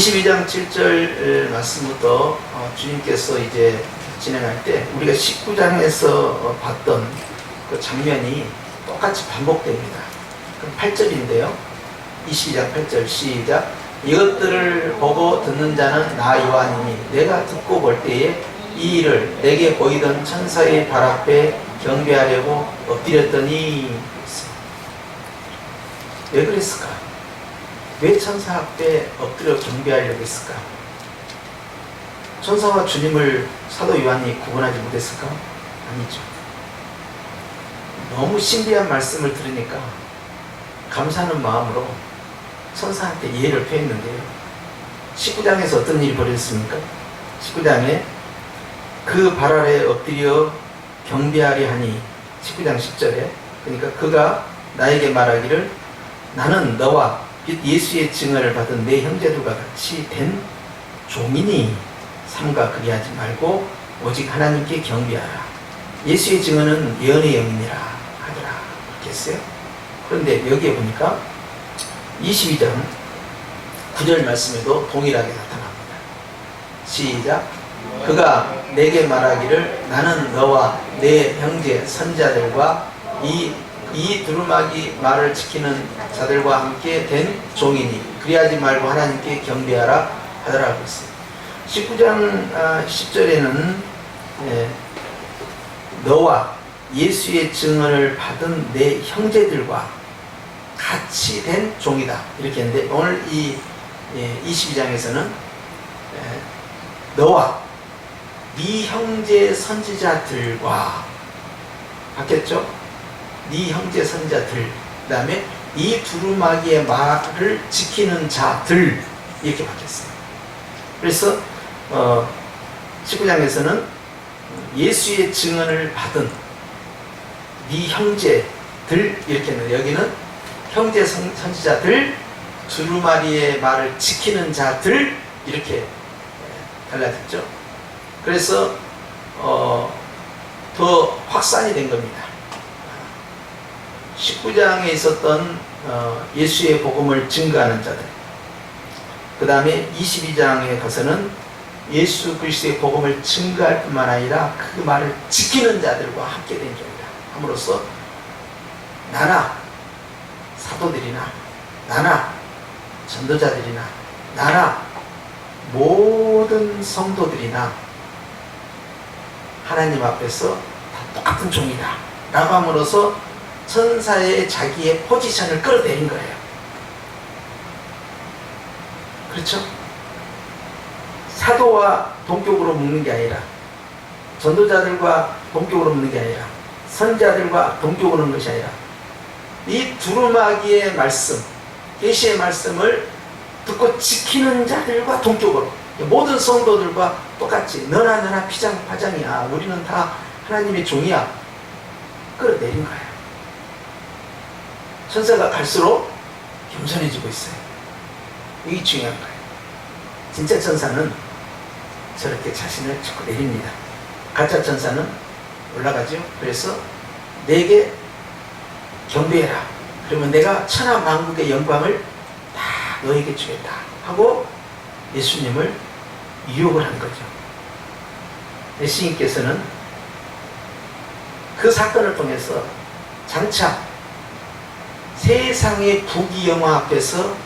22장 7절 말씀부터 주님께서 이제 진행할 때 우리가 19장에서 봤던 그 장면이 똑같이 반복됩니다. 그럼 8절인데요. 22장 8절 시작. 이것들을 보고 듣는 자는 나 요한이니 내가 듣고 볼 때에 이 일을 내게 보이던 천사의 발 앞에 경배하려고 엎드렸더니 왜 그랬을까? 왜 천사 앞에 엎드려 경배하려고 했을까? 천사와 주님을 사도 요한이 구분하지 못했을까? 아니죠. 너무 신비한 말씀을 들으니까 감사하는 마음으로 천사한테 이해를 표했는데요. 19장에서 어떤 일이 벌어졌습니까? 19장에 그 발 아래 엎드려 경배하리 하니 19장 10절에 그러니까 그가 나에게 말하기를 나는 너와 예수의 증언을 받은 내 형제들과 같이 된 종이니 삼가 그리하지 말고 오직 하나님께 경배하라. 예수의 증언은 예언의 영이니라 하더라. 그렇게 했어요. 그런데 여기에 보니까 22장 9절 말씀에도 동일하게 나타납니다. 시작. 그가 내게 말하기를 나는 너와 내 형제 선자들과 이 두루마기 말을 지키는 자들과 함께 된 종이니 그리하지 말고 하나님께 경배하라 하더라고 했어요. 19장 10절에는 너와 예수의 증언을 받은 내 형제들과 같이 된 종이다 이렇게 했는데 오늘 이 22장에서는 너와 네 형제 선지자들과 바뀌었죠? 네 형제 선자들 그 다음에 이 두루마기의 말을 지키는 자들 이렇게 바뀌었어요. 그래서 19장에서는 예수의 증언을 받은 네 형제들 이렇게 했는데 여기는 형제 선지자들 두루마리의 말을 지키는 자들 이렇게 달라졌죠. 그래서 더 확산이 된 겁니다. 19장에 있었던 예수의 복음을 증거하는 자들 그 다음에 22장에 가서는 예수 그리스도의 복음을 증거할 뿐만 아니라 그 말을 지키는 자들과 함께 된 자입니다. 함으로써 나나 사도들이나 나나 전도자들이나 나나 모든 성도들이나 하나님 앞에서 다 똑같은 종이다 라고 함으로써 천사의 자기의 포지션을 끌어내린 거예요. 그렇죠? 사도와 동격으로 묶는 게 아니라 전도자들과 동격으로 묶는 게 아니라 선자들과 동격으로 묶는 것이 아니라 이 두루마기의 말씀 계시의 말씀을 듣고 지키는 자들과 동격으로 모든 성도들과 똑같이 너나 피장파장이야 우리는 다 하나님의 종이야 끌어내린 거예요. 천사가 갈수록 겸손해지고 있어요. 이게 중요한 거예요. 진짜 천사는 저렇게 자신을 자꾸 내립니다. 가짜 천사는 올라가죠. 그래서 내게 경배해라. 그러면 내가 천하 만국의 영광을 다 너에게 주겠다 하고 예수님을 유혹을 한 거죠. 예수님께서는 그 사건을 통해서 장차 세상의 부귀영화 앞에서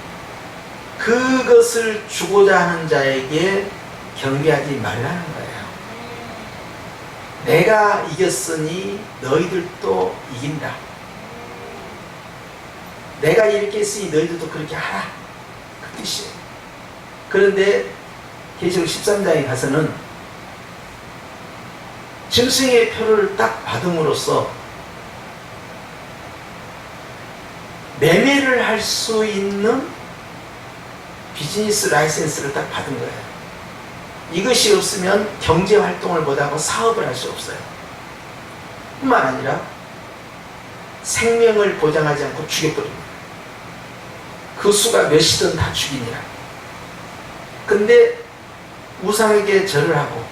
그것을 주고자 하는 자에게 경배하지 말라는 거예요. 내가 이겼으니 너희들도 이긴다. 내가 이렇게 했으니 너희들도 그렇게 하라. 그 뜻이에요. 그런데 계시록 13장에 가서는 짐승의 표를 딱 받음으로써 매매를 할 수 있는 비즈니스 라이센스를 딱 받은 거예요. 이것이 없으면 경제활동을 못하고 사업을 할 수 없어요. 뿐만 아니라 생명을 보장하지 않고 죽여버립니다. 그 수가 몇이든 다 죽이니라. 근데 우상에게 절을 하고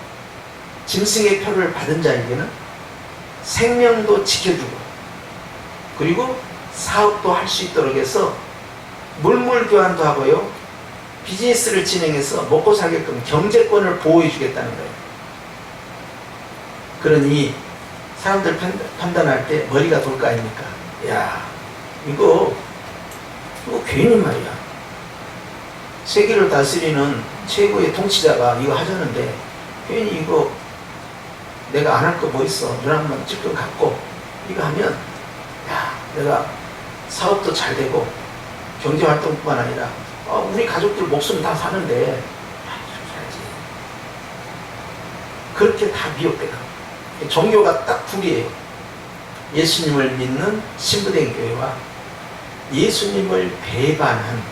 짐승의 표를 받은 자에게는 생명도 지켜주고 그리고 사업도 할 수 있도록 해서 물물 교환도 하고요 비즈니스를 진행해서 먹고 살게끔 경제권을 보호해 주겠다는 거예요. 그러니 사람들 판단할 때 머리가 돌 거 아닙니까? 야, 이거 괜히 말이야. 세계를 다스리는 최고의 통치자가 이거 하자는데 괜히 이거 내가 안 할 거 뭐 있어? 눈 한번 찔끔 감고 이거 하면 야, 내가 사업도 잘 되고 경제활동뿐만 아니라 우리 가족들 목숨 다 사는데 좀 살지. 그렇게 다 미혹되다. 종교가 딱 두 개예요. 예수님을 믿는 신부된 교회와 예수님을 배반한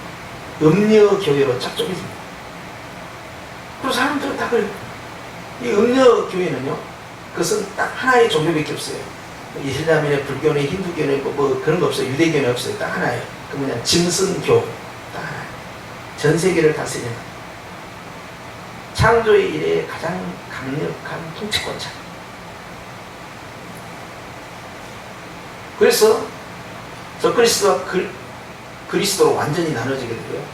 음녀 교회로 짝짝해집니다. 그리고 사람들은 다 그래요. 이 음녀 교회는요, 그것은 딱 하나의 종교밖에 없어요. 이슬람이나 불교나 힌두교나 뭐 그런 거 없어요. 유대교는 없어요. 딱 하나예요. 그 뭐냐, 짐승교. 딱 하나. 전 세계를 다스리는 창조의 이래 가장 강력한 통치권자. 그래서 적그리스도와 그리스도로 완전히 나눠지게 되고요.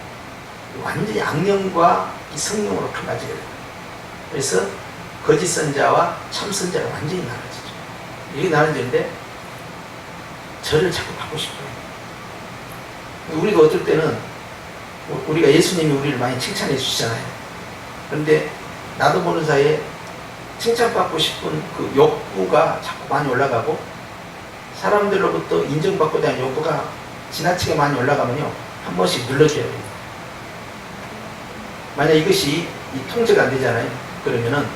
완전히 악령과 성령으로 갈라지게 돼요. 그래서 거짓 선자와 참 선자가 완전히 나눠지죠. 이게 나눠지는데 저를 자꾸 받고 싶어요. 우리도 어떨 때는 우리가 예수님이 우리를 많이 칭찬해 주시잖아요. 그런데 나도 모르는 사이에 칭찬받고 싶은 그 욕구가 자꾸 많이 올라가고 사람들로부터 인정받고 대한 욕구가 지나치게 많이 올라가면요, 한 번씩 눌러줘야 됩니다. 만약 이것이 통제가 안 되잖아요. 그러면은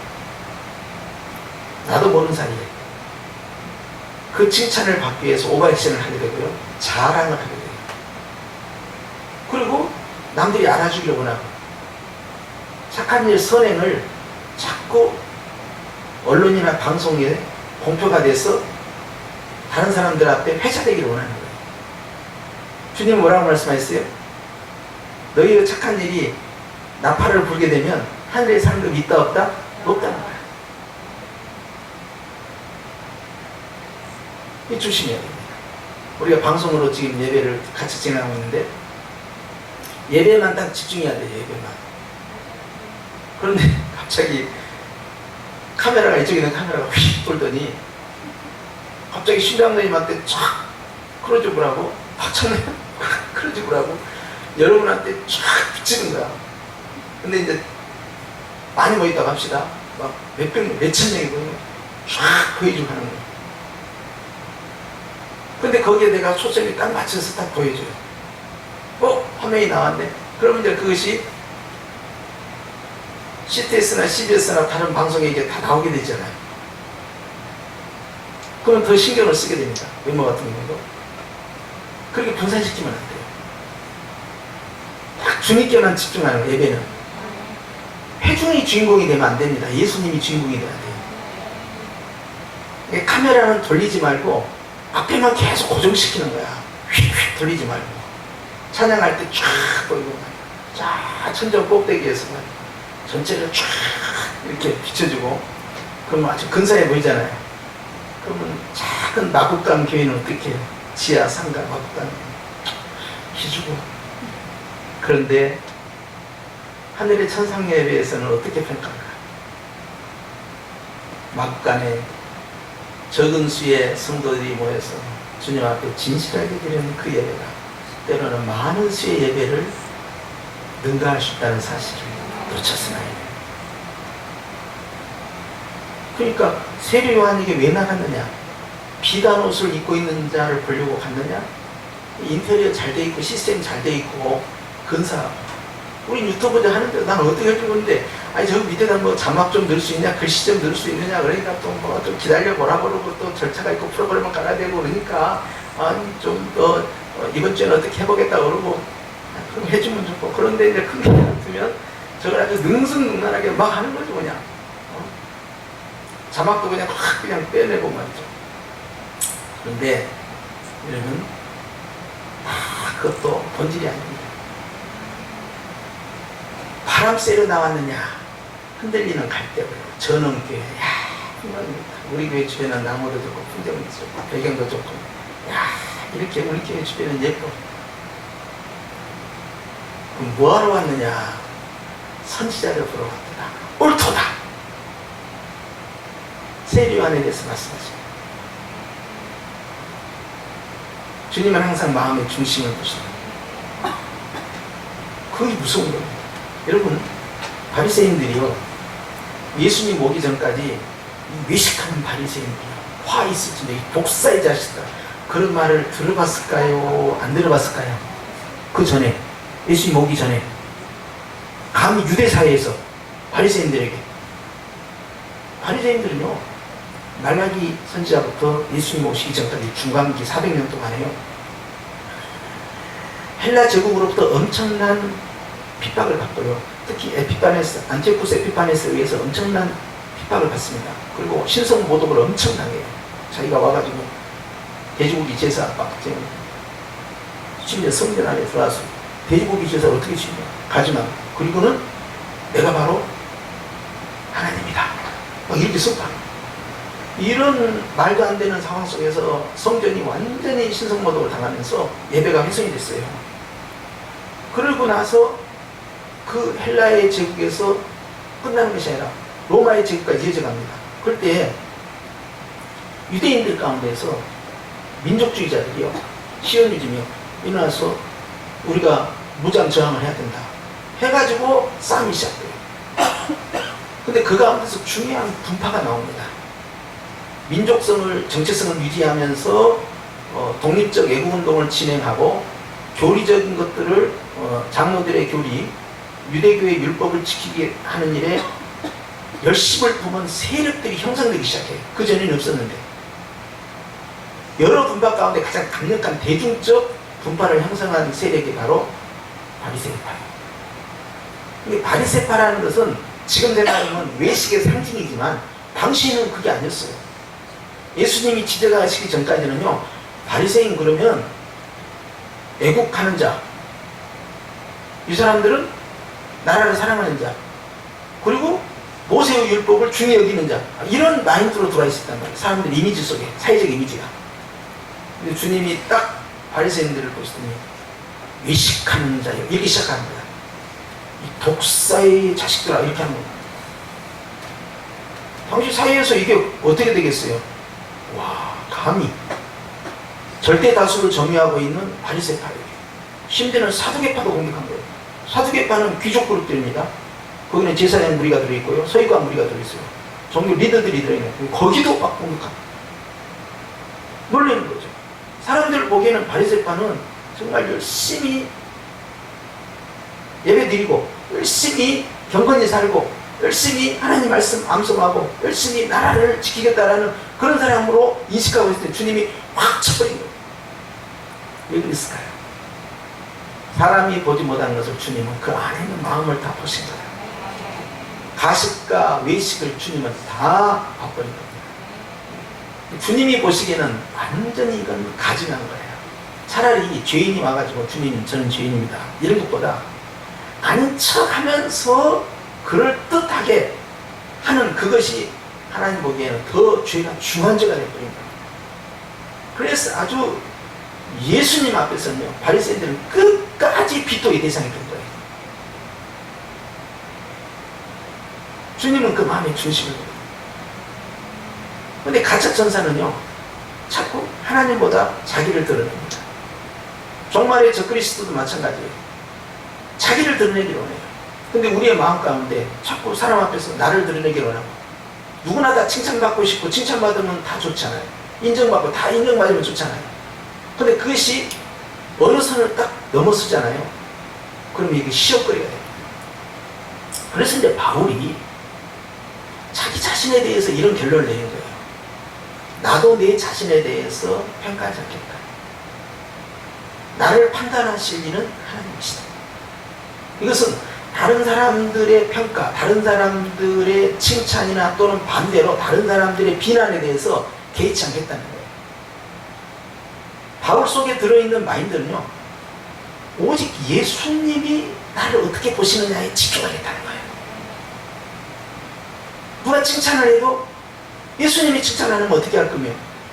나도 모르는 사이에 그 칭찬을 받기 위해서 오버액션을 하게 되고요, 자랑을 하게 돼요. 그리고 남들이 알아주기를 원하고 착한 일, 선행을 자꾸 언론이나 방송에 공표가 돼서 다른 사람들 앞에 회자되기를 원하는 거예요. 주님은 뭐라고 말씀하셨어요? 너희의 착한 일이 나팔을 불게 되면 하늘에 사는 거 있다 없다? 없다는 거예요. 이 조심해야 됩니다. 우리가 방송으로 지금 예배를 같이 진행하고 있는데 예배만 딱 집중해야 돼요. 예배만. 그런데 갑자기 카메라가 이쪽에 있는 카메라가 휙 돌더니 갑자기 신랑님한테 촥 크로즈업을 하고 박찬호야 크로즈업을 하고 여러분한테 촥 비치는 거야. 근데 이제 많이 모였다고 합시다. 막 몇천 명이 보이면 쫙 보여주고 하는 거예요. 근데 거기에 내가 초점이 딱 맞춰서 딱 보여줘요. 화면이 나왔네. 그러면 이제 그것이 CTS나 CBS나 다른 방송에 이게 다 나오게 되잖아요. 그러면 더 신경을 쓰게 됩니다. 외모 같은 경우도. 그렇게 분산시키면 안 돼요. 딱 주님께만 집중하는 거예요, 예배는. 회중이 주인공이 되면 안 됩니다. 예수님이 주인공이 돼야 돼요. 카메라는 돌리지 말고 앞에만 계속 고정시키는 거야. 휙휙 돌리지 말고. 찬양할 때 쫙 보이고 쫙 천정 꼭대기에서 전체를 쫙 이렇게 비춰주고 그러면 아주 근사해 보이잖아요. 그러면 작은 마국간 교회는 어떻게 해요? 지하 상가 마국간 기주고. 그런데 하늘의 천상 예배에서는 어떻게 평가할까? 마국간에 적은 수의 성도들이 모여서 주님 앞에 진실하게 드리는 그 예배가 때로는 많은 수의 예배를 능가할 수 있다는 사실을 놓쳤으나 해요. 그러니까 세례 요한에게 왜 나갔느냐? 비단 옷을 입고 있는 자를 보려고 갔느냐? 인테리어 잘 돼 있고 시스템 잘 돼 있고 근사하고 우리 유튜브들 하는데 난 어떻게 해주고 있는데 아니 저 밑에다 뭐 자막 좀 넣을 수 있냐? 글씨 좀 넣을 수 있느냐? 그러니까 또 뭐 좀 기다려 보라 그러고 또 절차가 있고 프로그램을 깔아야 되고 그러니까 아니 좀 더 이번 주에는 어떻게 해보겠다 그러고 그럼 해주면 좋고. 그런데 이제 큰 게 같으면 저걸 아주 능수능란하게 막 하는 거죠. 그냥 자막도 그냥 확 그냥 빼내고 말이죠. 그런데 이러면 그것도 본질이 아닙니다. 바람 쐬러 나왔느냐? 흔들리는 갈대로 전원교회. 우리 교회 주변은 나무도 좋고 풍경도 좋고 배경도 좋고 이렇게 우리 교회 주변은 예뻐. 그럼 뭐하러 왔느냐? 선지자를 보러 왔더라. 옳도다. 세례요한에 대해서 말씀하십니다. 주님은 항상 마음의 중심을 보십니다. 그게 무서운 겁니다. 여러분, 바리새인들이요, 예수님 오기 전까지 이 외식하는 바리새인들이요, 화 있을지도 이 독사의 자식들, 그런 말을 들어봤을까요? 안 들어봤을까요? 그 전에, 예수님 오기 전에 감히 유대 사회에서 바리새인들에게, 바리새인들은요 말라기 선지자부터 예수님 오시기 전까지 중간기 400년 동안에요 헬라 제국으로부터 엄청난 핍박을 받고요, 특히 에피파네스, 안티오쿠스 에피파네스에 의해서 엄청난 핍박을 받습니다. 그리고 신성 모독을 엄청 당해요. 자기가 와가지고 돼지고기 제사 빡쟁이 심지어 성전 안에 들어와서 돼지고기 제사 어떻게 지냐, 가지만, 그리고는 내가 바로 하나님이다, 막 이렇게 선포합니다. 이런 말도 안 되는 상황 속에서 성전이 완전히 신성모독을 당하면서 예배가 훼손이 됐어요. 그러고 나서 그 헬라의 제국에서 끝나는 것이 아니라 로마의 제국까지 이어져갑니다. 그럴 때 유대인들 가운데서 민족주의자들이요, 시오니즘이요, 일어나서 우리가 무장 저항을 해야 된다 해가지고 싸움이 시작돼요. 근데 그 가운데서 중요한 분파가 나옵니다. 민족성을, 정체성을 유지하면서 독립적 애국운동을 진행하고 교리적인 것들을, 장로들의 교리, 유대교의 율법을 지키게 하는 일에 열심을 부은 세력들이 형성되기 시작해요. 그 전에는 없었는데. 여러 분파 가운데 가장 강력한 대중적 분파를 형성한 세력이 바로 바리새파예요. 이 바리새파라는 것은 지금 생각하면 외식의 상징이지만 당시에는 그게 아니었어요. 예수님이 지적하시기 전까지는요, 바리새인 그러면 애국하는 자, 이 사람들은 나라를 사랑하는 자, 그리고 모세의 율법을 중히 여기는 자, 이런 마인드로 들어와 있었단 말이에요. 사람들 이미지 속에, 사회적 이미지가. 근데 주님이 딱 바리새인들을 보시더니 외식하는 자요, 이렇게 시작합니다. 이 독사의 자식들아, 이렇게 하는 겁니다. 당시 사회에서 이게 어떻게 되겠어요? 와, 감히 절대 다수를 점유하고 있는 바리새파예요. 심지어는 사두개파도 공격한 거예요. 사두개파는 귀족 그룹들입니다. 거기는 제사장 무리가 들어있고요, 서기관 무리가 들어있어요. 종교 리더들이 들어있는, 거기도 막 공격합니다. 놀라는 거죠. 사람들 보기에는 바리새파는 정말 열심히 예배 드리고, 열심히 경건히 살고, 열심히 하나님 말씀 암송하고, 열심히 나라를 지키겠다라는 그런 사람으로 인식하고 있을 때 주님이 확 쳐버린 거예요. 왜 그랬을까요? 사람이 보지 못하는 것을 주님은 그 안에 있는 마음을 다 보신 거예요. 가식과 외식을 주님은 다 봐버린 겁니다. 주님이 보시기에는 완전히 이건 가증한 거예요. 차라리 죄인이 와가지고 주님, 저는 죄인입니다, 이런 것보다 아닌 척하면서 그럴듯하게 하는 그것이 하나님 보기에는 더 죄가 중한 죄가 되어버린 거예요. 그래서 아주 예수님 앞에서는요, 바리새인들은 끝까지 비토의 대상이 된 거예요. 주님은 그 마음의 중심을 보여요. 근데 가짜 천사는요, 자꾸 하나님보다 자기를 드러냅니다. 종말의 적그리스도도 마찬가지예요. 자기를 드러내기를 원해요. 근데 우리의 마음 가운데 자꾸 사람 앞에서 나를 드러내기를 원하고, 누구나 다 칭찬받고 싶고, 칭찬받으면 다 좋잖아요. 인정받고 다 인정받으면 좋잖아요. 근데 그것이 어느 선을 딱 넘어서잖아요. 그러면 이게 시험거리가 돼요. 그래서 이제 바울이 자기 자신에 대해서 이런 결론을 내는 거예요. 나도 내 자신에 대해서 평가하지 않겠다. 나를 판단하실 이는 하나님이시다. 이것은 다른 사람들의 평가, 다른 사람들의 칭찬이나 또는 반대로 다른 사람들의 비난에 대해서 개의치 않겠다는 거예요. 바울 속에 들어있는 마인드는요, 오직 예수님이 나를 어떻게 보시느냐에 집중하겠다는 거예요. 누가 칭찬을 해도 예수님이 칭찬하면 어떻게 할 거며,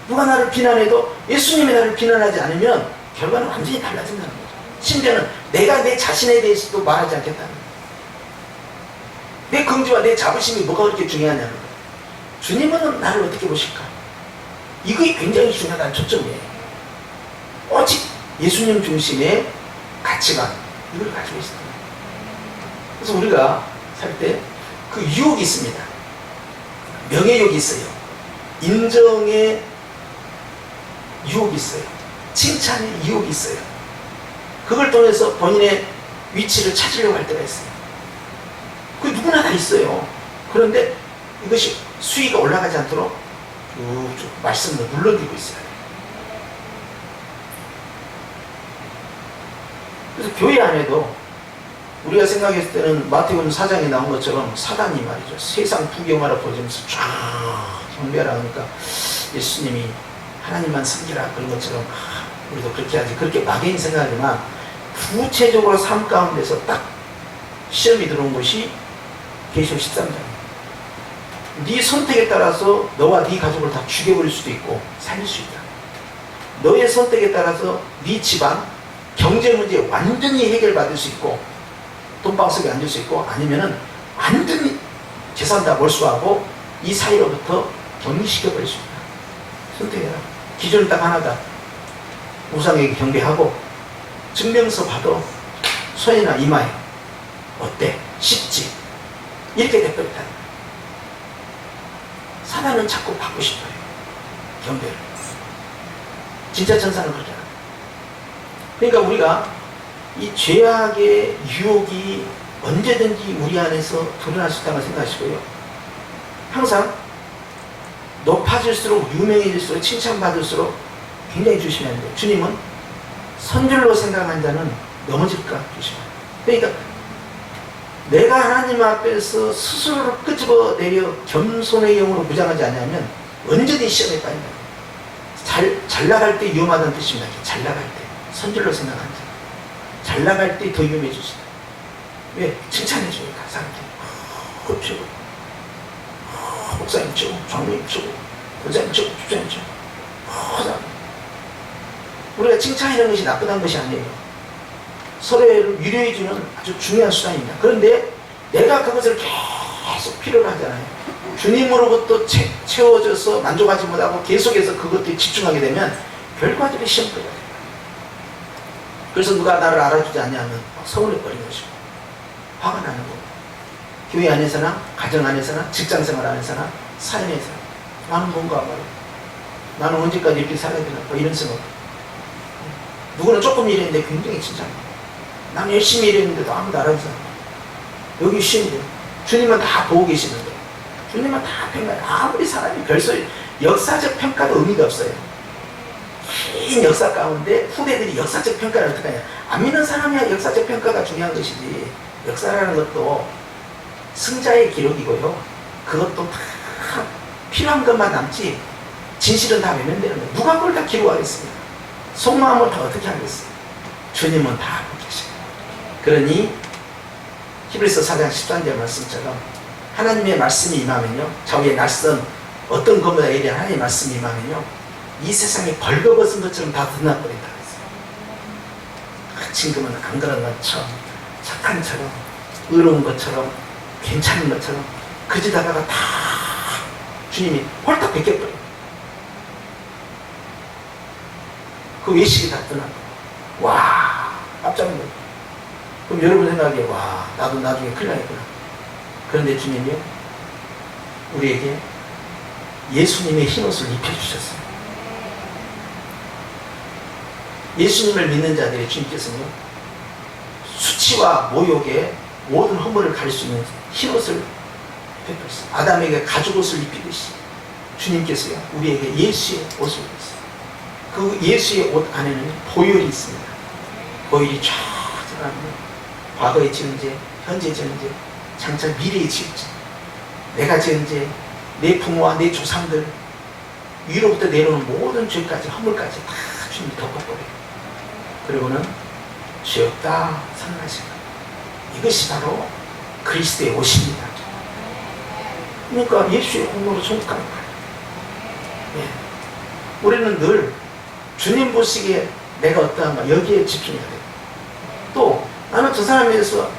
누가 나를 비난해도 예수님이 나를 비난하지 않으면 결과는 완전히 달라진다는 거죠. 심지어는 내가 내 자신에 대해서도 말하지 않겠다는 거예요. 내 긍지와 내 자부심이 뭐가 그렇게 중요하냐는 거예요. 주님은 나를 어떻게 보실까? 이게 굉장히 중요하다는 초점이에요. 오직 예수님 중심의 가치관, 이걸 가지고 있어요. 그래서 우리가 살 때 그 유혹이 있습니다. 명예욕이 있어요. 인정의 유혹이 있어요. 칭찬의 유혹이 있어요. 그걸 통해서 본인의 위치를 찾으려고 할 때가 있어요. 그 누구나 다 있어요. 그런데 이것이 수위가 올라가지 않도록 쭉쭉 말씀으로 눌러주고 있어요. 그래서 교회 안에도 우리가 생각했을 때는 마태복음 4장에 나온 것처럼 사단이 말이죠. 세상 구경하라 보면서 쫙 경배하라 하니까 예수님이 하나님만 섬기라 그런 것처럼 우리도 그렇게 하지. 그렇게 막연히 생각하지만 구체적으로 삶 가운데서 딱 시험이 들어온 것이 계시록 13장. 네 선택에 따라서 너와 네 가족을 다 죽여버릴 수도 있고 살릴 수 있다. 너의 선택에 따라서 네 집안 경제 문제 완전히 해결받을 수 있고 돈방석에 앉을 수 있고 아니면은 완전히 재산 다 몰수하고 이 사이로부터 격리시켜버릴 수 있다. 선택해라. 기준은 딱 하나다. 우상에게 경배하고 증명서 받아 손이나 이마에 어때? 쉽지? 이렇게 돼버렸다. 사단은 자꾸 받고 싶어요. 경배를. 진짜 천사는 그러잖아. 그러니까 우리가 이 죄악의 유혹이 언제든지 우리 안에서 드러날 수 있다고 생각하시고요. 항상 높아질수록 유명해질수록 칭찬받을수록 굉장히 조심해야 돼요. 주님은 선줄로 생각한 자는 넘어질까 조심해야 돼요. 그러니까 내가 하나님 앞에서 스스로를 끄집어내려 겸손의 영으로 무장하지 않으면 언제든지 시험에 빠진다. 잘 나갈 때 위험하다는 뜻입니다. 잘 나갈 때 선줄로 생각한 자. 잘 나갈 때 더 위험해지시다. 왜? 칭찬해주니까 사람들이 그거 최고, 목사님 최고, 장로님 최고, 원장님 최고, 집사님 최고. 우리가 칭찬이라는 것이 나쁘다는 것이 아니에요. 서로를 위로해주는 아주 중요한 수단입니다. 그런데 내가 그것을 계속 필요로 하잖아요. 주님으로부터 채워져서 만족하지 못하고 계속해서 그것에 집중하게 되면 결과적으로 시험거리가 돼요. 그래서 누가 나를 알아주지 않냐면 서운해버린 것이고 화가 나는 거고, 교회 안에서나 가정 안에서나 직장생활 안에서나 사회에서나 나는 뭔가 말이야. 나는 언제까지 이렇게 살아야 되나 뭐 이런 생각. 누구는 조금 일했는데 굉장히 칭찬해. 나는 열심히 일했는데도 아무도 알아주지 않아. 여기 쉬운데 주님은 다 보고 계시는데 주님은 다 평가해. 아무리 사람이 별소리 역사적 평가도 의미가 없어요. 긴 역사 가운데 후대들이 역사적 평가를 어떻게 하냐. 안 믿는 사람이야 역사적 평가가 중요한 것이지. 역사라는 것도 승자의 기록이고요. 그것도 다 필요한 것만 남지 진실은 다 외면되는 거예요. 누가 그걸 다 기록하겠습니까? 속마음을 다 어떻게 하겠어요? 주님은 다 알고 계십니다. 그러니 히브리서 4장 13절 말씀처럼 하나님의 말씀이 임하면요, 저희의 낯선 어떤 것보다 예리한 하나님의 말씀이 임하면요, 이 세상에 벌거벗은 것처럼 다 드러나버린다 그랬어요. 지금은 안 그런 것처럼, 착한 처럼, 의로운 것처럼, 괜찮은 것처럼 그지다가 다 주님이 홀딱 벗겨버려요. 그 외식이 다 드러나고, 와, 깜짝 놀라요. 그럼 여러분 생각에, 와, 나도 나중에 큰일 나겠구나. 그런데 주님이 우리에게 예수님의 흰옷을 입혀주셨어요. 예수님을 믿는 자들의 주님께서는 수치와 모욕의 모든 허물을 가릴 수 있는 흰옷을 입혀주셨어요. 아담에게 가죽옷을 입히듯이 주님께서요, 우리에게 예수의 옷을 입혔어요. 그 예수의 옷 안에는 보혈이 있습니다. 보혈이 쫙 들어가면 과거의 지은 죄, 현재 지은 죄, 장차 미래의 지은 죄, 내가 지은 죄, 내 부모와 내 조상들 위로부터 내려오는 모든 죄까지, 허물까지 다 주님이 덮어버려요. 그리고는 죄 없다 선언하시고, 이것이 바로 그리스도의 옷입니다. 그러니까 예수의 공로로 천국가는 거예요. 예. 우리는 늘 주님 보시기에 내가 어떠한가 여기에 집중해야 돼요. 나는 저 사람에서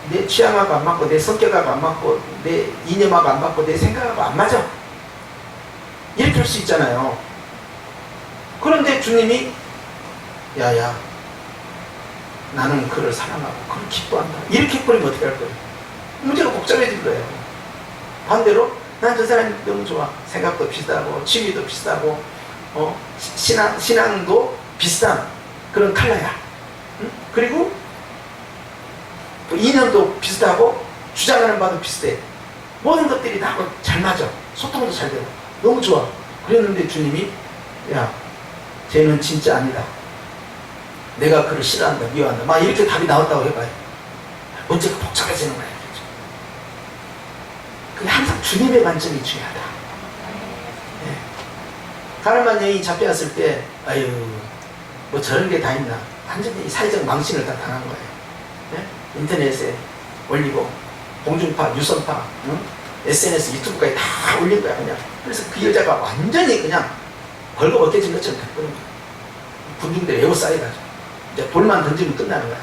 내 취향하고 안 맞고 내 성격하고 안 맞고 내 이념하고 안 맞고 내 생각하고 안 맞아. 이렇게 할 수 있잖아요. 그런데 주님이 야야 나는 그를 사랑하고 그를 기뻐한다. 이렇게 해버리면 어떻게 할 거예요? 문제가 복잡해질 거예요. 반대로 난 저 사람이 너무 좋아. 생각도 비슷하고 취미도 비슷하고 신앙도 비슷한 그런 칼라야. 응? 그리고 또 이념도 비슷하고 주장하는 바도 비슷해. 모든 것들이 다 잘 맞아. 소통도 잘 되고 너무 좋아. 그랬는데 주님이 야 쟤는 진짜 아니다. 내가 그를 싫어한다, 미워한다. 막 이렇게 답이 나왔다고 해봐요. 문제가 복잡해지는 거예요. 그게 항상 주님의 관점이 중요하다. 네. 가늠한 여인이 잡혀왔을 때, 아유, 뭐 저런 게 다 있나. 완전히 사회적 망신을 다 당한 거예요. 네? 인터넷에 올리고, 공중파, 유선파, 응? SNS, 유튜브까지 다 올린 거야, 그냥. 그래서 그 여자가 완전히 그냥 벌거벗겨진 것처럼 됐거든요. 군중들이 에워싸여가지고. 이제 돌만 던지면 끝나는 거야.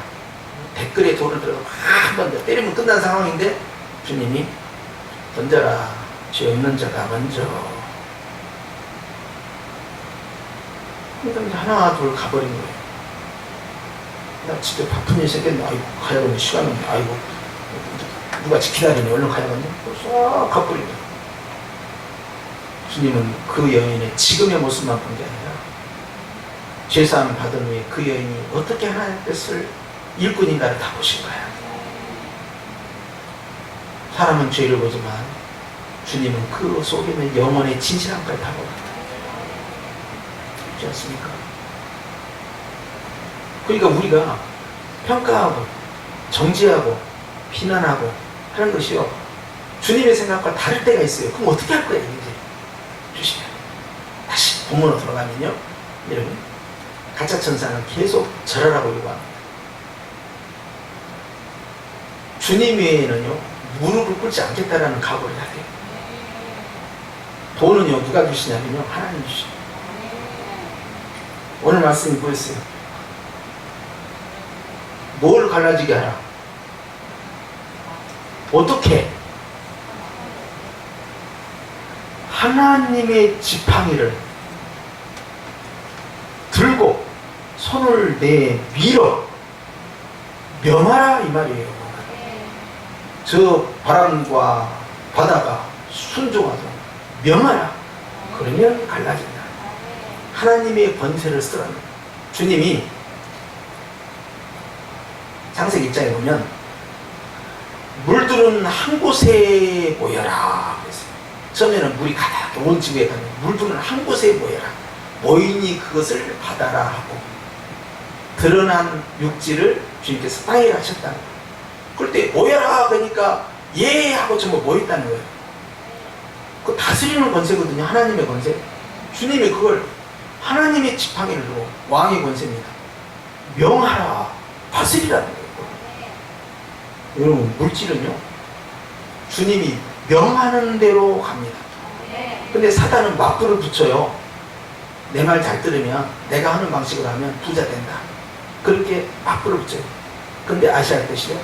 댓글에 돌을 들어서 막 한 번 때리면 끝난 상황인데 주님이 던져라. 죄 없는 자가 먼저. 그러니까 하나 둘 가버린 거예요. 나 집에 바쁜 일 생겼네. 아이고 가야겠네. 시간 없네. 아이고 누가 기다리네. 얼른 가야겠네. 싹 가버린 거예요. 주님은 그 여인의 지금의 모습만 본 게 아니라 죄사함 받은 후에 그 여인이 어떻게 하나님의 뜻을 일꾼인가를 다 보신 거야. 사람은 죄를 보지만 주님은 그 속에 있는 영혼의 진실함까지 다 보다. 그렇지 않습니까? 그러니까 우리가 평가하고 정지하고 비난하고 하는 것이요 주님의 생각과 다를 때가 있어요. 그럼 어떻게 할 거예요? 이제 주시면 다시 본문으로 돌아가면요, 여러분 가짜 천사는 계속 절하라고 요구합니다. 주님 외에는요 무릎을 꿇지 않겠다라는 각오를 하세요. 돈은요 누가 주시냐면요 하나님 주시죠. 오늘 말씀이 뭐였어요? 뭘 갈라지게 하라? 어떻게? 하나님의 지팡이를 들고 손을 내밀어 명하라 이 말이에요. 저 바람과 바다가 순종하도록 명하라. 그러면 갈라진다. 하나님의 권세를 쓰라는 주님이 창세기 1장에 보면 물들은 한 곳에 모여라 그랬어요. 처음에는 물이 가득 온 지구에 가면 물들은 한 곳에 모여라. 모이니 그것을 받아라 하고 드러난 육지를 주님께서 땅에 하셨다는 거예요. 그럴 때 모여라 그러니까 예 하고 전부 모였다는 거예요. 그 다스리는 권세거든요. 하나님의 권세. 주님이 그걸 하나님의 지팡이를 두고 왕의 권세입니다. 명하라. 다스리라는 거예요. 여러분 물질은요 주님이 명하는 대로 갑니다. 근데 사단은 맞불을 붙여요. 내 말 잘 들으면 내가 하는 방식으로 하면 부자 된다. 그렇게 맞불을 붙여요. 근데 아셔야 할 것이요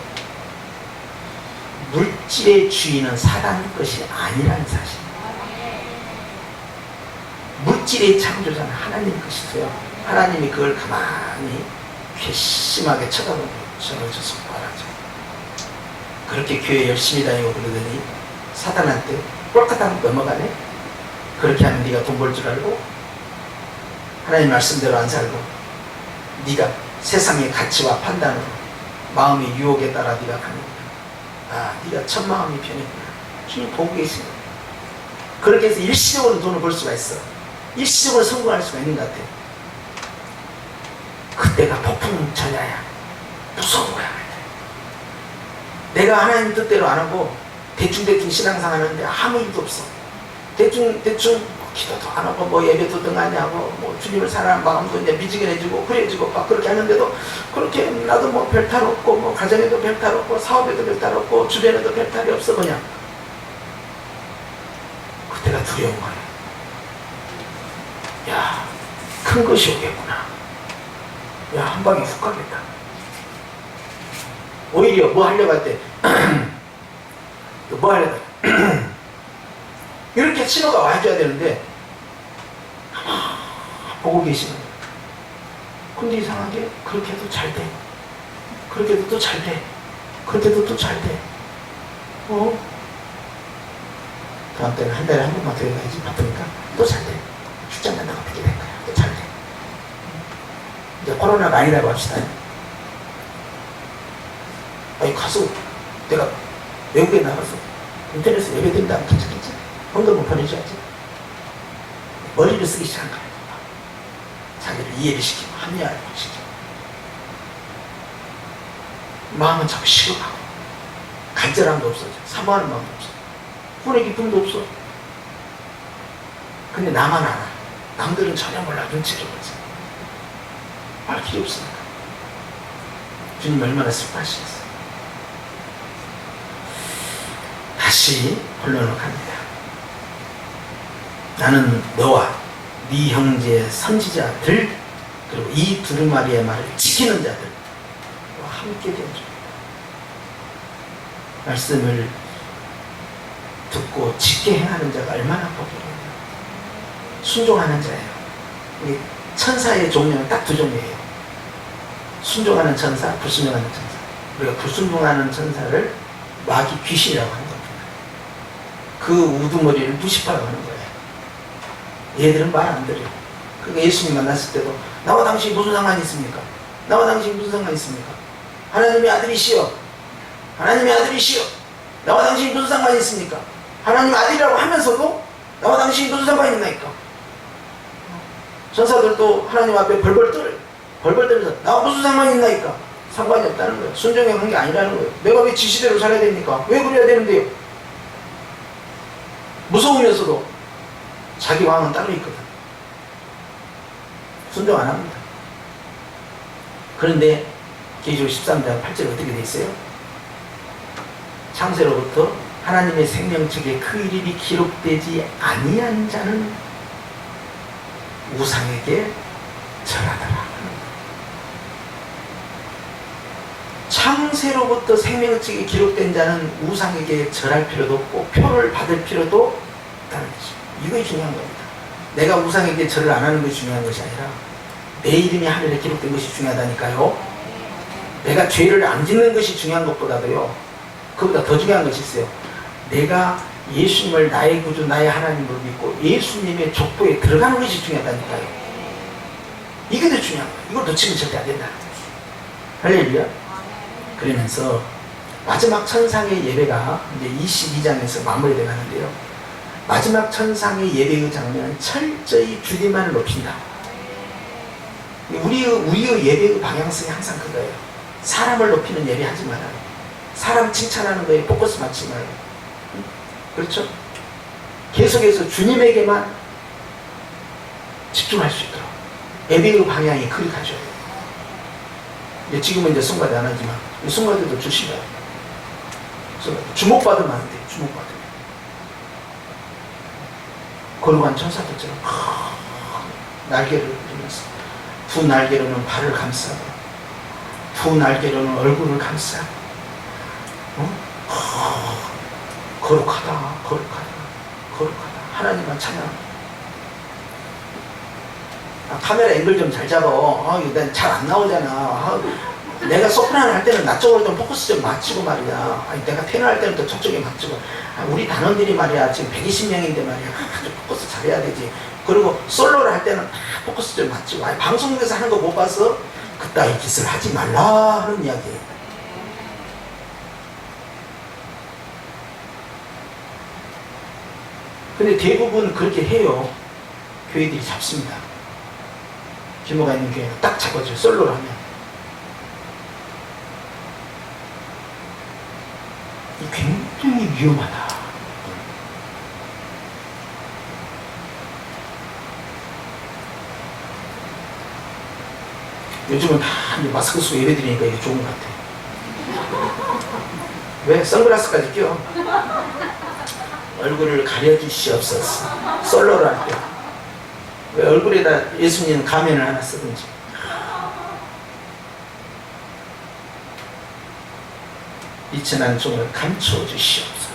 물질의 주인은 사단의 것이 아니라는 사실. 물질의 창조자는 하나님 것이세요. 하나님이 그걸 가만히 괘씸하게 쳐다보고 저를 저 손바라죠. 그렇게 교회 열심히 다니고 그러더니 사단한테 꼴까당 넘어가네. 그렇게 하면 네가 돈 벌 줄 알고 하나님 말씀대로 안 살고 네가 세상의 가치와 판단으로 마음의 유혹에 따라 네가 가는 거야. 아, 네가 첫 마음이 변했구나. 주님 보고 계시네. 그렇게 해서 일시적으로 돈을 벌 수가 있어. 일시적으로 성공할 수가 있는 것 같아. 그때가 폭풍 전야야. 무서운 거야. 내가 하나님 뜻대로 안 하고 대충 신앙생활 하는데 아무 일도 없어. 대충 기도도 안 하고 뭐 예배도 등하냐고 뭐 주님을 사랑하는 마음도 이제 미지근해지고 그래지고 막 그렇게 하는데도 그렇게 나도 뭐 별탈 없고 뭐 가정에도 별탈 없고 사업에도 별탈 없고 주변에도 별탈이 없어. 그냥 그때가 두려운 거야. 야, 큰 것이 오겠구나. 야, 한 방에 훅 가겠다. 오히려 뭐 하려고 할 때, 뭐 하려고 할 때, 이렇게 신호가 와줘야 되는데, 보고 계시는 거예요. 근데 이상하게 그렇게 해도 잘 돼. 그렇게 해도 또 잘 돼. 그렇게 해도 또 잘 돼. 다음 때는 한 달에 한 번만 더 해가야지. 바쁘니까 또 잘 돼. 출장 간다고 그렇게 될 거야. 또 잘 돼. 이제 코로나가 아니라고 합시다. 아니 가서 내가 외국에 나가서 인터넷에 예배드린다면 괜찮겠지? 헌금을 보내줘야지. 머리를 쓰기 시작한 거야. 자기를 이해를 시키고 합리화를 시키고 마음은 자꾸 식어가고 간절함도 없어져. 사모하는 마음도 없어. 혼의 기쁨도 없어. 근데 나만 알아. 남들은 전혀 몰라. 눈치를 보지. 말 필요 없으니까. 주님 얼마나 슬퍼하시겠어. 다시 본론으로 갑니다. 나는 너와 네 형제 선지자들 그리고 이 두루마리의 말을 지키는 자들과 함께 된 줄. 말씀을 듣고 지게 행하는 자가 얼마나 복이에요. 순종하는 자예요. 천사의 종류는 딱 두 종류예요. 순종하는 천사, 불순종하는 천사. 우리가 불순종하는 천사를 마귀 귀신이라고 하는 겁니다. 그 우두머리를 무시파라고 하는 거예요. 얘들은 말 안 들어요. 그러니까 예수님 만났을 때도 나와 당신이 무슨 상관이 있습니까? 나와 당신이 무슨 상관이 있습니까? 하나님의 아들이시여. 하나님의 아들이시여. 나와 당신이 무슨 상관이 있습니까? 하나님 아들이라고 하면서도 나와 당신이 무슨 상관이 있나이까? 천사들도 하나님 앞에 벌벌 떨어요. 벌벌 떨면서 나와 무슨 상관이 있나이까? 상관이 없다는 거예요. 순종해 한 게 아니라는 거예요. 내가 왜 지시대로 살아야 됩니까? 왜 그래야 되는데요? 무서우면서도 자기 왕은 따로 있거든. 순종 안 합니다. 그런데 계시록 13장 8절에 어떻게 돼 있어요? 창세로부터 하나님의 생명책에 그 이름이 기록되지 아니한 자는 우상에게 절하더라. 창세로부터 생명책에 기록된 자는 우상에게 절할 필요도 없고 표를 받을 필요도 없다는 것이죠. 이것이 중요한 겁니다. 내가 우상에게 절을 안 하는 것이 중요한 것이 아니라 내 이름이 하늘에 기록된 것이 중요하다니까요. 내가 죄를 안 짓는 것이 중요한 것보다도요, 그보다 더 중요한 것이 있어요. 내가 예수님을 나의 구주, 나의 하나님으로 믿고 예수님의 족보에 들어가는 것이 중요하다니까요. 이게 더 중요한 거예요. 이걸 놓치면 절대 안 된다는 거예요. 할렐루야. 그러면서 마지막 천상의 예배가 이제 22장에서 마무리되어 가는데요. 마지막 천상의 예배의 장면은 철저히 주님만을 높인다. 우리의 예배의 방향성이 항상 그거예요. 사람을 높이는 예배 하지 말아요. 사람 칭찬하는 거에 포커스 맞지 말아요. 그렇죠? 계속해서 주님에게만 집중할 수 있도록 예배의 방향이 그리 가져야 돼요. 이제 지금은 이제 성가대 안 하지만 성가대도 조심해요. 주목받으면 안 돼요. 주목받으면. 거룩한 천사들처럼 날개를 들면서 두 날개로는 발을 감싸고 두 날개로는 얼굴을 감싸고 거룩하다, 거룩하다, 거룩하다. 하나님만 찬양합니다. 카메라 앵글 좀 잘 잡아. 난 잘 안 나오잖아. 내가 소프라노 할 때는 나 쪽으로 좀 포커스 좀 맞추고 말이야. 내가 테너 할 때는 또 저쪽에 맞추고. 우리 단원들이 말이야 지금 120명인데 말이야 좀 포커스 잘해야 되지. 그리고 솔로를 할 때는 다 포커스 좀 맞추고. 방송국에서 하는 거 못 봐서 그따위 짓을 하지 말라 하는 이야기예요. 근데 대부분 그렇게 해요. 교회들이 잡습니다. 규모가 있는 교회는 딱 잡아줘요. 솔로를 하면. 이 굉장히 위험하다. 요즘은 다 마스크 쓰고 예배 드리니까 이게 좋은 것 같아. 왜? 선글라스까지 껴. 얼굴을 가려주시옵소서. 솔로를 할 때. 왜 얼굴에다 예수님 가면을 하나 쓰든지. 비천한 종을 감추어 주시옵소서.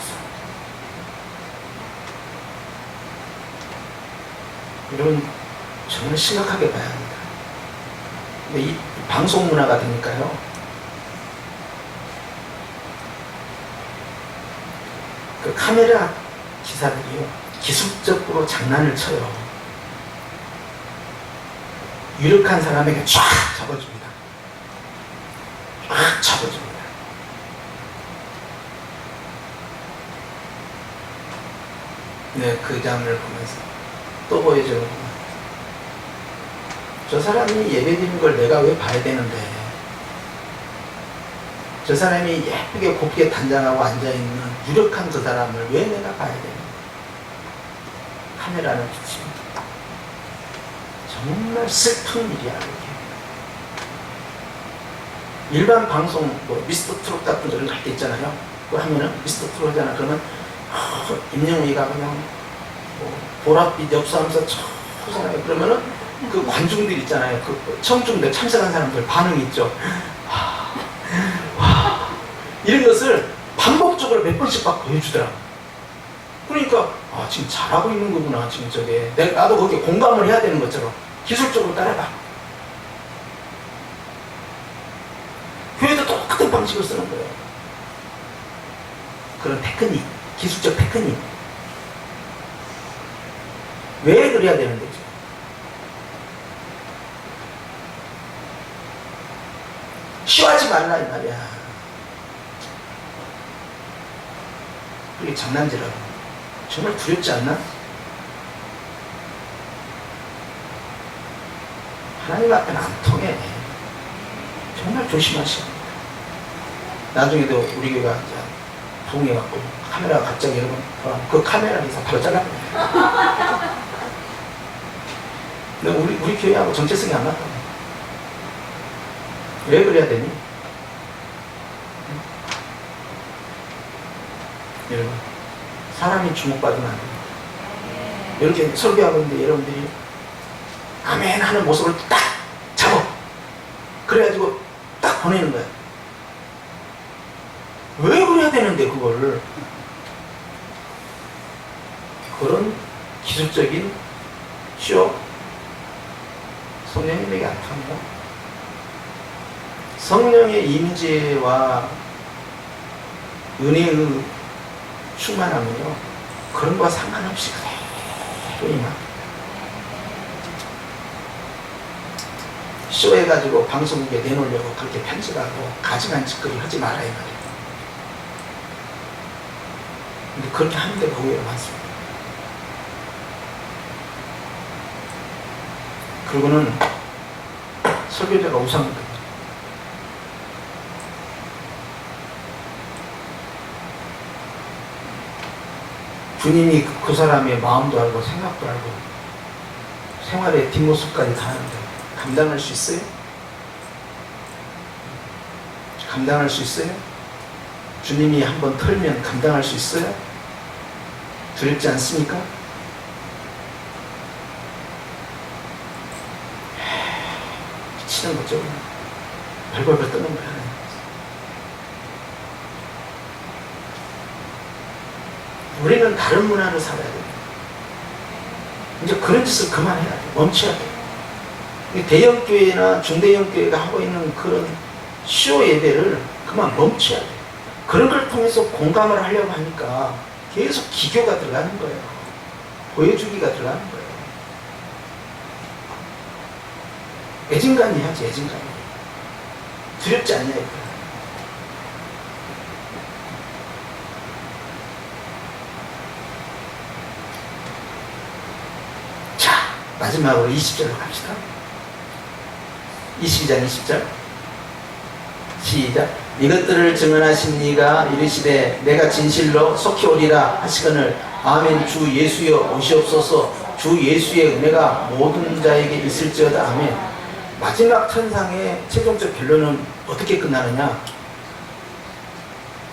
여러분, 정말 심각하게 봐야 합니다. 근데 이 방송 문화가 되니까요, 그 카메라 기사들이요, 기술적으로 장난을 쳐요. 유력한 사람에게 쫙 잡아줍니다. 쫙 잡아줍니다. 네, 그 장면을 보면서 또 보여줘요. 저 사람이 예배드리는 걸 내가 왜 봐야 되는데, 저 사람이 예쁘게 곱게 단장하고 앉아있는 유력한 그 사람을 왜 내가 봐야 되는데, 카메라는 비칩니다. 정말 슬픈 일이야, 이게. 일반 방송, 뭐 미스터 트롯 같은 거 할 때 있잖아요. 그거 하면은 미스터 트롯 하잖아. 그러면 임영웅이가 그냥 뭐 보랏빛 엽서하면서 초상하게, 그러면은 그 관중들 있잖아요. 그 청중들, 참석한 사람들 반응이 있죠. 와, 이런 것을 반복적으로 몇 번씩 막 보여주더라고. 그러니까 아, 지금 잘하고 있는 거구나. 지금 저게 나도 거기에 공감을 해야 되는 것처럼 기술적으로 따라가. 교회도 똑같은 방식을 쓰는 거예요. 그런 테크닉, 기술적 테크닉. 왜 그래야 되는 거죠? 쉬워하지 말라 이 말이야. 그게 장난질하고. 정말 두렵지 않나? 하나님 앞에는 안 통해. 정말 조심하셔야 합니다. 나중에도 우리 교회가 이제 부흥해갖고 카메라가 갑자기 여러분, 그 카메라 기사 바로 잘라버려요. 근데 우리 교회하고 정체성이 안 맞다. 왜 그래야 되니? 여러분, 사람이 주목받으면 안 됩니다. 이렇게 설교하고 있는데 여러분들이 아멘 하는 모습을 딱 잡아. 그래가지고 딱 보내는 거야. 왜 그래야 되는데, 그걸. 그런 기술적인 쇼, 성령님에게 안 탑니다. 성령의 임재와 은혜의 충만함은요, 그런 거와 상관없이 그대로 임합니다. 쇼해가지고 방송국에 내놓으려고 그렇게 편집하고 가지간 짓거리 하지 말아야 말이에요. 근데 그렇게 하는 데가 의외로 많습니다. 그리고는 설교자가 우상입니다. 주님이 그 사람의 마음도 알고 생각도 알고 생활의 뒷모습까지 다 아는데 감당할 수 있어요? 감당할 수 있어요? 주님이 한번 털면 감당할 수 있어요? 두렵지 않습니까? 미치는 거죠. 벌벌벌 떠는 거야. 우리는 다른 문화를 살아야 돼요. 이제 그런 짓을 그만해야 돼. 멈춰야 돼. 대형교회나 중대형교회가 하고 있는 그런 쇼 예배를 그만 멈춰야 돼. 그런 걸 통해서 공감을 하려고 하니까 계속 기교가 들어가는 거예요. 보여주기가 들어가는 거예요. 애진간이 하지, 애진간이. 두렵지 않냐, 이거. 마지막으로 20절로 갑시다. 22장 20절 시작. 이것들을 증언하신 이가 이르시되 내가 진실로 속히 오리라 하시거늘 아멘. 주 예수여 오시옵소서. 주 예수의 은혜가 모든 자에게 있을지어다. 아멘. 마지막 천상의 최종적 결론은 어떻게 끝나느냐?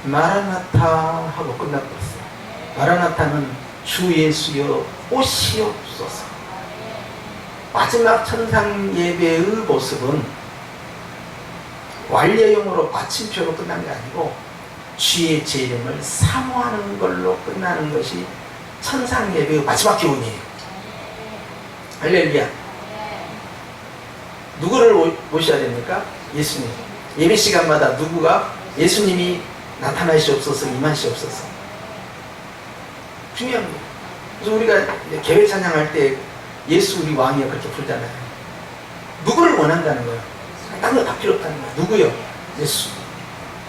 마라나타 하고 끝나고 있어요. 마라나타는 주 예수여 오시옵소서. 마지막 천상 예배의 모습은 완료형으로 마침표로 끝난 게 아니고 주의 제 이름을 사모하는 걸로 끝나는 것이 천상 예배의 마지막 교훈이에요. 할렐루야. 누구를 모셔야 됩니까? 예수님. 예배 시간마다 누구가 예수님이 나타나시옵소서, 임하시옵소서. 중요한 거예요. 그래서 우리가 개회 찬양할 때 예수 우리 왕이여 그렇게 부르잖아요. 누구를 원한다는 거예요. 딴 거 다 필요 없다는 거예요. 누구요? 예수.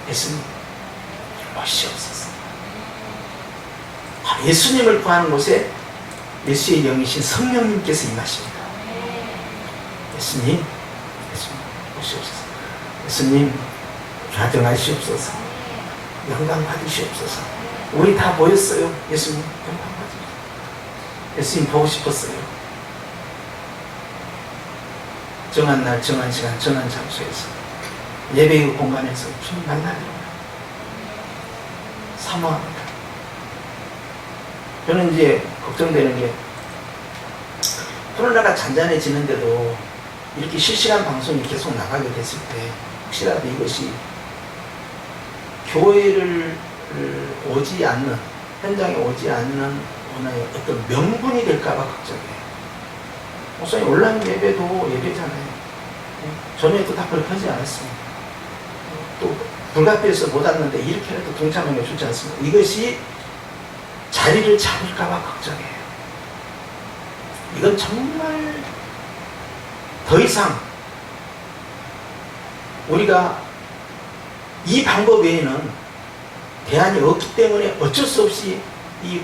예수님. 모시옵소서. 예수님을 구하는 곳에 예수의 영이신 성령님께서 임하십니다. 예수님, 예수님 모시옵소서. 예수님 좌정하시옵소서. 영광 받으시옵소서. 우리 다 모였어요. 예수님 영광 받으시옵소서. 예수님 보고 싶었어요. 정한 날, 정한 시간, 정한 장소에서 예배의 공간에서 주님 만나는 사모합니다. 저는 이제 걱정되는 게 코로나가 잔잔해지는데도 이렇게 실시간 방송이 계속 나가게 됐을 때 혹시라도 이것이 교회를 오지 않는, 현장에 오지 않는 하나의 어떤 명분이 될까봐 걱정해요. 목사님 온라인 예배도 예배잖아요. 전에도 다 그렇게 하지 않았습니다. 또 불가피해서 못 왔는데 이렇게라도 동참하면 좋지 않습니까? 이것이 자리를 잡을까봐 걱정해요. 이건 정말 더 이상 우리가 이 방법 외에는 대안이 없기 때문에 어쩔 수 없이 이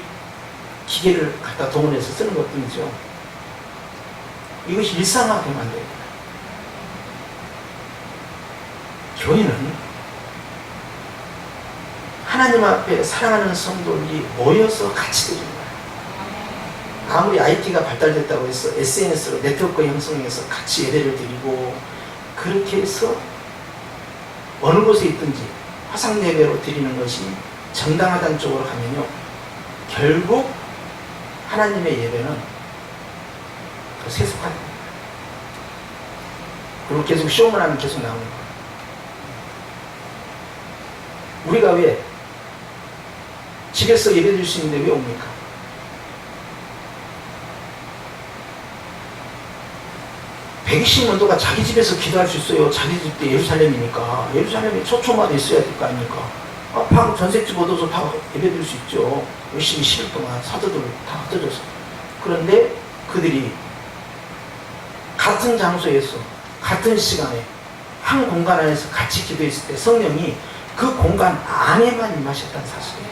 기계를 갖다 동원해서 쓰는 것뿐이죠. 이것이 일상화되면 안 됩니다. 교회는 하나님 앞에 사랑하는 성도들이 모여서 같이 드리는 거예요. 아무리 IT가 발달됐다고 해서 SNS로 네트워크 형성해서 같이 예배를 드리고 그렇게 해서 어느 곳에 있든지 화상 예배로 드리는 것이 정당하다는 쪽으로 가면요, 결국 하나님의 예배는 더 세속화됩니다. 그리고 계속 쇼만 하면 계속 나오는 거예요. 우리가 왜 집에서 예배 드릴 수 있는데 왜 옵니까? 백이십년도가 자기 집에서 기도할 수 있어요. 자기 집도 예루살렘이니까. 예루살렘에 초초마다 있어야 될 거 아닙니까? 방 전셋집 얻어서 다 예배 드릴 수 있죠. 열심히 10일 동안 사도들 다 흩어져서. 그런데 그들이 같은 장소에서 같은 시간에 한 공간 안에서 같이 기도했을 때 성령이 그 공간 안에만 임하셨다는 사실이에요.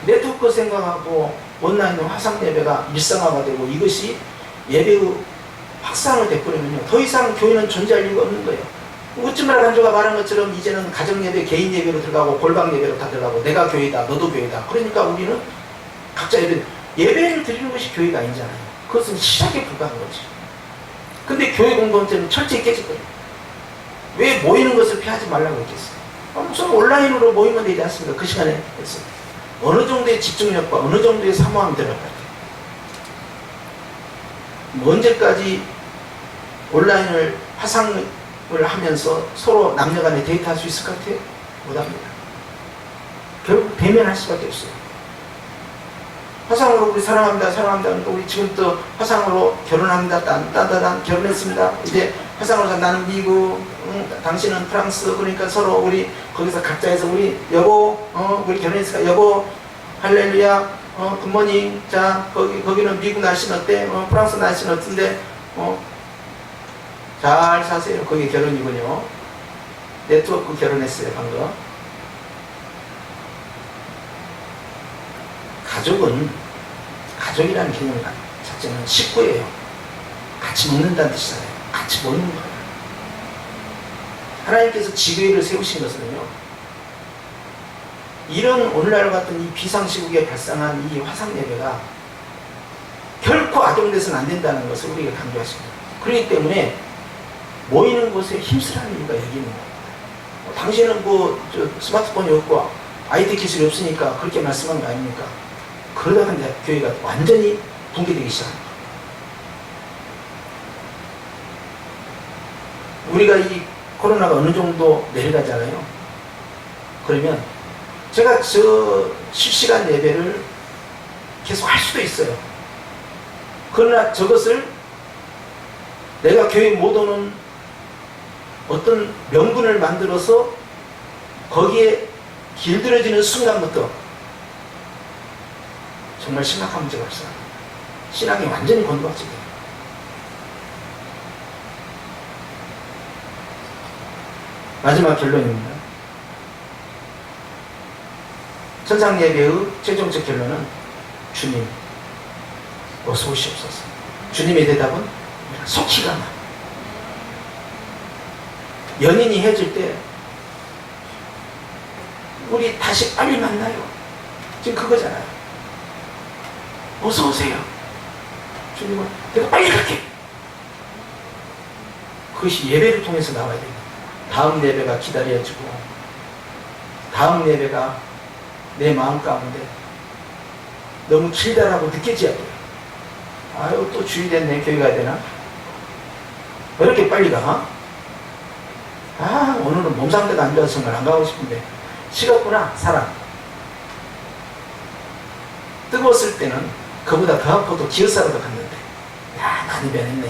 네트워크 생각하고 온라인 화상 예배가 일상화가 되고 이것이 예배의 확산을 되버리면요, 더 이상 교회는 존재할 이유가 없는 거예요. 우찌마라 간조가 말한 것처럼 이제는 가정 예배, 개인 예배로 들어가고 골방 예배로 다 들어가고 내가 교회다, 너도 교회다. 그러니까 우리는 각자 예배를 드리는 것이 교회가 아니잖아요. 그것은 시작에 불과한 거지. 근데 교회 공동체는 철저히 깨질 거예요. 왜 모이는 것을 피하지 말라고 했겠어요? 무슨 온라인으로 모이면 되지 않습니까? 그 시간에 했어요. 어느 정도의 집중력과 어느 정도의 사모함이 들어갈 것 같아요. 언제까지 온라인을 화상을 하면서 서로 남녀간에 데이트할 수 있을 것 같아요? 못합니다. 결국 대면할 수밖에 없어요. 화상으로 우리 사랑합니다, 사랑합니다. 우리 지금부터 화상으로 결혼합니다, 딴 결혼했습니다. 이제 화상으로 나는 미국, 당신은 프랑스. 그러니까 서로 우리 거기서 각자에서 우리 여보, 우리 결혼했으니까 여보, 할렐루야, 굿모닝. 자, 거기는 미국 날씨는 어때? 프랑스 날씨는 어떤데? 잘 사세요. 거기 결혼이군요. 네트워크 결혼했어요, 방금. 가족이라는 개념 자체는 식구예요. 같이 먹는다는 뜻이잖아요. 같이 모이는 거예요. 하나님께서 지교회를 세우신 것은요, 이런 오늘날 같은 이 비상시국에 발생한 이 화상 예배가 결코 악용돼서는 안 된다는 것을 우리가 강조하십니다. 그렇기 때문에 모이는 곳에 힘쓰라는 이유가 여기 있는 겁니다. 당신은 스마트폰이 없고 IT 기술이 없으니까 그렇게 말씀한 거 아닙니까? 그러다가 이제 교회가 완전히 붕괴되기 시작합니다. 우리가 이 코로나가 어느 정도 내려가잖아요. 그러면 제가 저 실시간 예배를 계속 할 수도 있어요. 그러나 저것을 내가 교회 못 오는 어떤 명분을 만들어서 거기에 길들여지는 순간부터 정말 심각한 문제가 발생합니다. 신앙이 완전히 곤두박질돼요. 마지막 결론입니다. 천상 예배의 최종적 결론은 주님 어서 오시옵소서. 주님의 대답은 속히 가나. 연인이 헤어질 때 우리 다시 빨리 만나요. 지금 그거잖아요. 어서 오세요. 주님은 내가 빨리 갈게. 그것이 예배를 통해서 나와야 됩니다. 다음 예배가 기다려지고 다음 예배가 내 마음 가운데 너무 길다라고 느껴져야 돼요. 아유, 또 주일 됐네. 교회 가야 되나? 왜 이렇게 빨리 가? 아, 오늘은 몸 상태가 안 좋아서 정말 안 가고 싶은데 식었구나. 사람 뜨거웠을 때는 그보다 더 아파도 기어사라도 갔는데 야, 많이 변했네.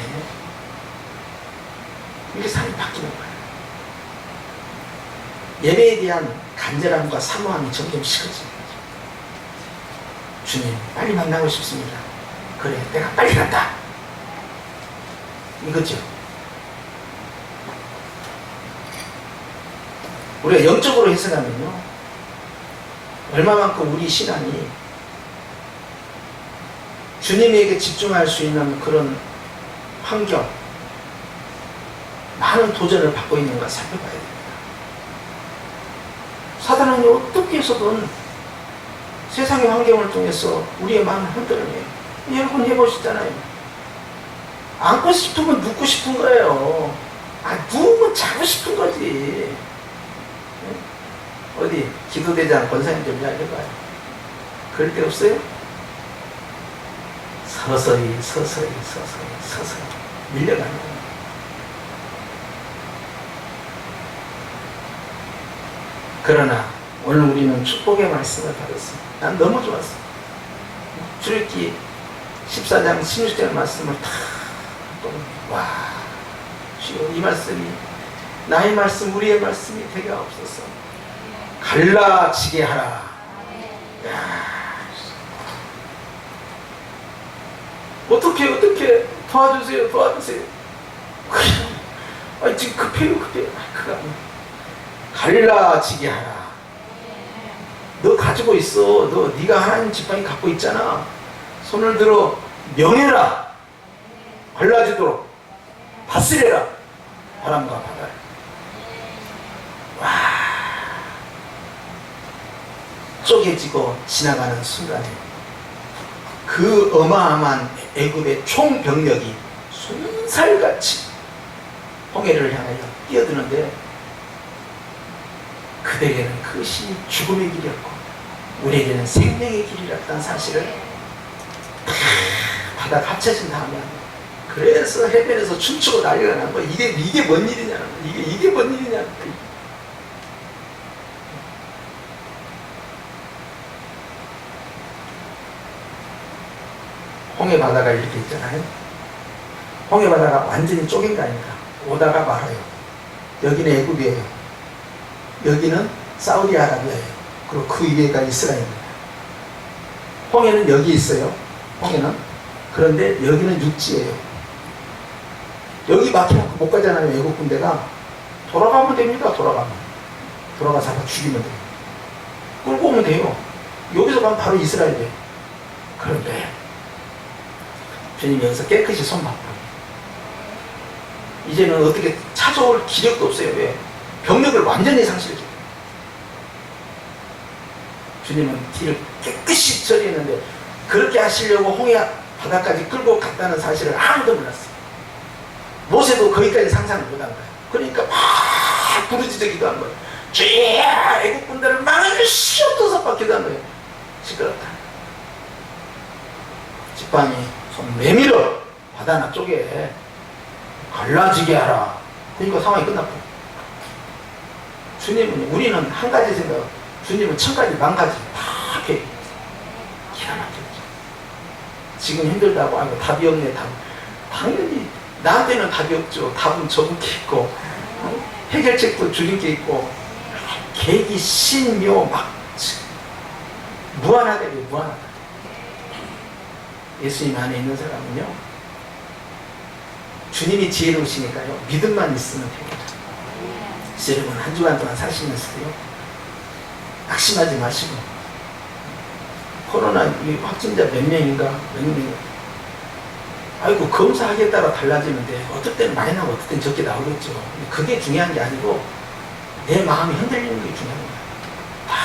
이렇게 사람이 바뀌는 거예요. 예배에 대한 간절함과 사모함이 점점 식어지는 거죠. 주님 빨리 만나고 싶습니다. 그래, 내가 빨리 간다. 이거죠. 우리가 영적으로 해석하면요, 얼마만큼 우리 신앙이 주님에게 집중할 수 있는 그런 환경, 많은 도전을 받고 있는가 살펴봐야 됩니다. 사단은 어떻게 해서든 세상의 환경을 통해서 우리의 마음을 흔들어내요. 여러분 해보시잖아요. 안고 싶으면 눕고 싶은 거예요. 누우면 자고 싶은 거지. 어디 기도대장 권사님 좀 이야기해봐요. 그럴 데 없어요? 서서히 밀려가는 거예요. 그러나 오늘 우리는 축복의 말씀을 받았습니다. 난 너무 좋았어. 출애굽기 14장 16절 말씀을 다 와, 주여, 이 말씀이 나의 말씀, 우리의 말씀이 되게 없어서 갈라지게 하라. 야, 어떻게 도와주세요. 지금 급해요. 그거 아니야. 갈라지게 하라. 너 가지고 있어. 네가 하나님 지팡이 갖고 있잖아. 손을 들어 명해라. 갈라지도록 다스려라. 바람과 바다를. 와, 쪼개지고 지나가는 순간에 그 어마어마한 애굽의 총병력이 순살같이 홍해를 향하여 뛰어드는데 그들에게는 그것이 죽음의 길이었고 우리에게는 생명의 길이었다는 사실을 바다 합쳐진 다음에 합니다. 그래서 해변에서 춤추고 난리가 난 거야. 이게 뭔 일이냐는 거야. 이게 뭔 일이냐는 거야. 홍해 바다가 이렇게 있잖아요. 홍해 바다가 완전히 쪼갠 거 아닙니까? 오다가 말아요. 여기는 애굽이에요. 여기는 사우디아라비아예요. 그리고 그 위에가 이스라엘입니다. 홍해는 여기 있어요. 홍해는. 그런데 여기는 육지예요. 여기 막혀놓고 못 가잖아요. 애국 군대가. 돌아가면 됩니다. 돌아가서 잡아 죽이면 돼요. 끌고 오면 돼요. 여기서 가면 바로 이스라엘이에요. 그런데 주님 여기서 깨끗이 손봤다. 이제는 어떻게 찾아올 기력도 없어요. 왜? 병력을 완전히 상실했어요. 주님은 뒤를 깨끗이 처리했는데 그렇게 하시려고 홍해 바다까지 끌고 갔다는 사실을 아무도 몰랐어요. 모세도 거기까지 상상을 못한 거예요. 그러니까 막 부르짖어 기도한 거예요. 주야, 애국 군대를 망하게 시옵소서 기도한 거예요. 시끄럽다. 지팡이 손 내밀어 바다 앞쪽에 갈라지게 하라. 그러니까 상황이 끝났고 주님은, 우리는 한 가지 생각, 주님은 천 가지 만 가지 다 계획. 기가 막히죠. 지금 힘들다고 아이고 답이 없네. 답. 당연히 나한테는 답이 없죠. 답은 저분께 있고, 해결책도 주님께 있고, 계획이 신묘 막 무한하다. 무한하다. 예수님 안에 있는 사람은요, 주님이 지혜로우시니까요, 믿음만 있으면 됩니다. 여러분, 한 주간 동안 사시면서요, 낙심하지 마시고, 코로나 확진자 몇 명인가, 몇 명, 아이고, 검사하기에 따라 달라지는데, 어떨 때는 많이 나오고, 어떨 때는 적게 나오겠죠. 근데 그게 중요한 게 아니고, 내 마음이 흔들리는 게 중요한 거예요. 다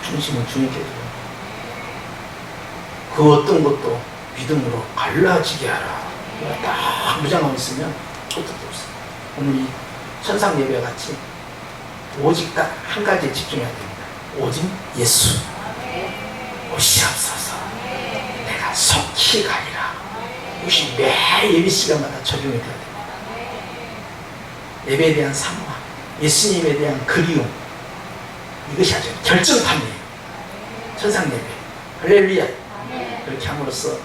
중심은 주님께 줘요. 그 어떤 것도 믿음으로 갈라지게 하라. 딱 무장하고 있으면 어떡도 없어요. 오늘 이 천상 예배 같이 오직 딱 한 가지에 집중해야 됩니다. 오직 예수 오시옵소서. 내가 속히 가리라. 이것이 매 예배 시간마다 적용이 되어야 됩니다. 예배에 대한 사모함, 예수님에 대한 그리움, 이것이 아주 결정판이에요. 천상 예배. 할렐루야. 그렇게 함으로써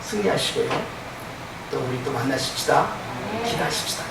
승리하시고요. 또 우리 또 만나십시다. 기도하십시다.